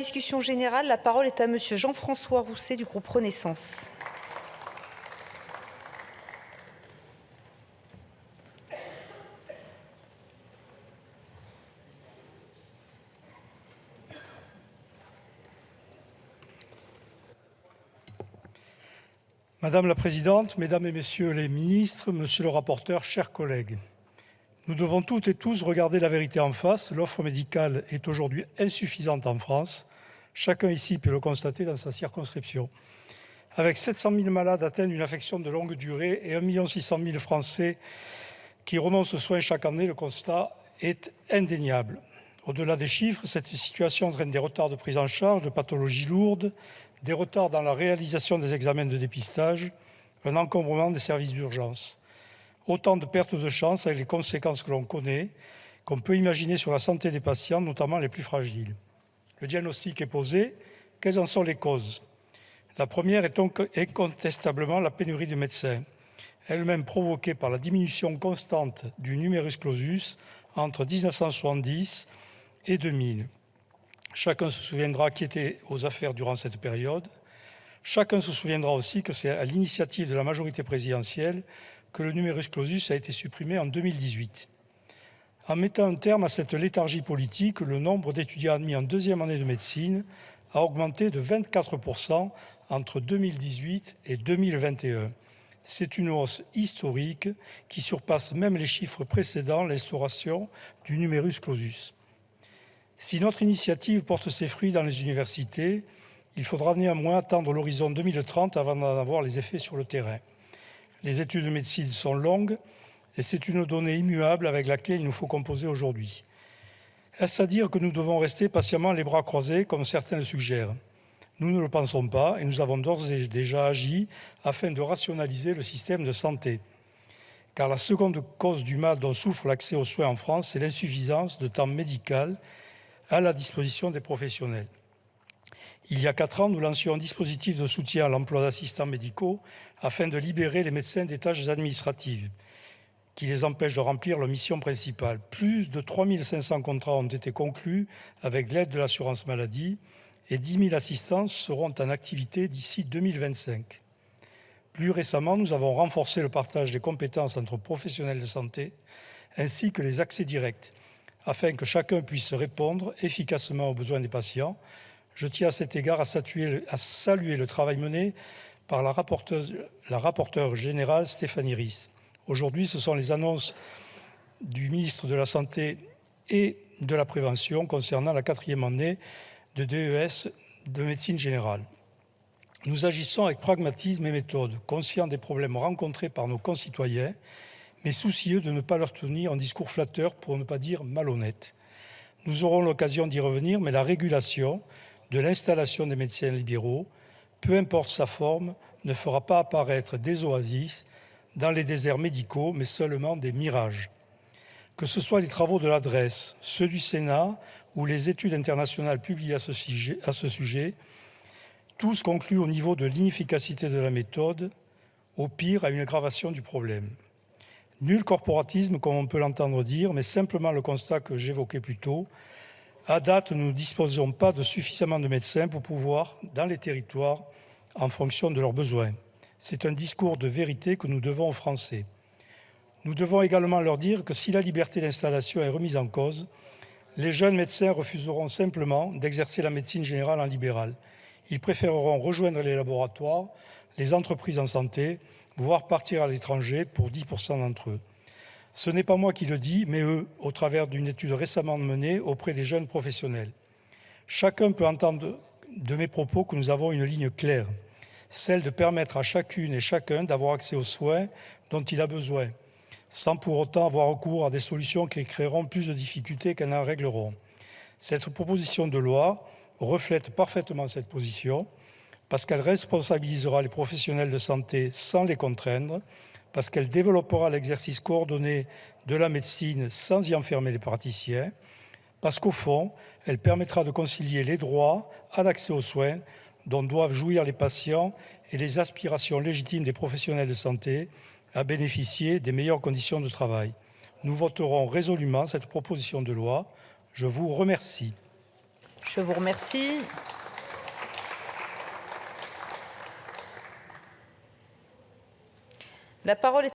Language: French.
Discussion générale, la parole est à monsieur Jean-François Rousset du groupe Renaissance. Madame la Présidente, Mesdames et Messieurs les ministres, Monsieur le rapporteur, chers collègues, nous devons toutes et tous regarder la vérité en face. L'offre médicale est aujourd'hui insuffisante en France. Chacun ici peut le constater dans sa circonscription. Avec 700 000 malades atteints d'une affection de longue durée et 1 600 000 Français qui renoncent aux soins chaque année, le constat est indéniable. Au-delà des chiffres, cette situation entraîne des retards de prise en charge de pathologies lourdes, des retards dans la réalisation des examens de dépistage, un encombrement des services d'urgence. Autant de pertes de chance avec les conséquences que l'on connaît, qu'on peut imaginer sur la santé des patients, notamment les plus fragiles. Le diagnostic est posé. Quelles en sont les causes ? La première est donc incontestablement la pénurie de médecins, elle-même provoquée par la diminution constante du numerus clausus entre 1970 et 2000. Chacun se souviendra qui était aux affaires durant cette période. Chacun se souviendra aussi que c'est à l'initiative de la majorité présidentielle que le numerus clausus a été supprimé en 2018. En mettant un terme à cette léthargie politique, le nombre d'étudiants admis en deuxième année de médecine a augmenté de 24% entre 2018 et 2021. C'est une hausse historique qui surpasse même les chiffres précédant l'instauration du numerus clausus. Si notre initiative porte ses fruits dans les universités, il faudra néanmoins attendre l'horizon 2030 avant d'en avoir les effets sur le terrain. Les études de médecine sont longues et c'est une donnée immuable avec laquelle il nous faut composer aujourd'hui. Est-ce à dire que nous devons rester patiemment les bras croisés comme certains le suggèrent ? Nous ne le pensons pas et nous avons d'ores et déjà agi afin de rationaliser le système de santé. Car la seconde cause du mal dont souffre l'accès aux soins en France, c'est l'insuffisance de temps médical à la disposition des professionnels. Il y a 4 ans, nous lancions un dispositif de soutien à l'emploi d'assistants médicaux afin de libérer les médecins des tâches administratives qui les empêchent de remplir leur mission principale. Plus de 3 500 contrats ont été conclus avec l'aide de l'assurance maladie et 10 000 assistants seront en activité d'ici 2025. Plus récemment, nous avons renforcé le partage des compétences entre professionnels de santé ainsi que les accès directs, afin que chacun puisse répondre efficacement aux besoins des patients. Je tiens à cet égard à saluer le travail mené par la rapporteure générale Stéphanie Ries. Aujourd'hui, ce sont les annonces du ministre de la Santé et de la Prévention concernant la 4e année de DES de médecine générale. Nous agissons avec pragmatisme et méthode, conscients des problèmes rencontrés par nos concitoyens, mais soucieux de ne pas leur tenir un discours flatteur, pour ne pas dire malhonnête. Nous aurons l'occasion d'y revenir, mais la régulation de l'installation des médecins libéraux, peu importe sa forme, ne fera pas apparaître des oasis dans les déserts médicaux, mais seulement des mirages. Que ce soit les travaux de l'adresse, ceux du Sénat ou les études internationales publiées à ce sujet, tous concluent au niveau de l'inefficacité de la méthode, au pire à une aggravation du problème. Nul corporatisme, comme on peut l'entendre dire, mais simplement le constat que j'évoquais plus tôt. À date, nous ne disposons pas de suffisamment de médecins pour pouvoir, dans les territoires, en fonction de leurs besoins. C'est un discours de vérité que nous devons aux Français. Nous devons également leur dire que si la liberté d'installation est remise en cause, les jeunes médecins refuseront simplement d'exercer la médecine générale en libéral. Ils préféreront rejoindre les laboratoires, les entreprises en santé, voire partir à l'étranger pour 10% d'entre eux. Ce n'est pas moi qui le dis, mais eux, au travers d'une étude récemment menée auprès des jeunes professionnels. Chacun peut entendre de mes propos que nous avons une ligne claire, celle de permettre à chacune et chacun d'avoir accès aux soins dont il a besoin, sans pour autant avoir recours à des solutions qui créeront plus de difficultés qu'elles n'en régleront. Cette proposition de loi reflète parfaitement cette position, parce qu'elle responsabilisera les professionnels de santé sans les contraindre, parce qu'elle développera l'exercice coordonné de la médecine sans y enfermer les praticiens, parce qu'au fond, elle permettra de concilier les droits à l'accès aux soins dont doivent jouir les patients et les aspirations légitimes des professionnels de santé à bénéficier des meilleures conditions de travail. Nous voterons résolument cette proposition de loi. Je vous remercie. Je vous remercie. La parole est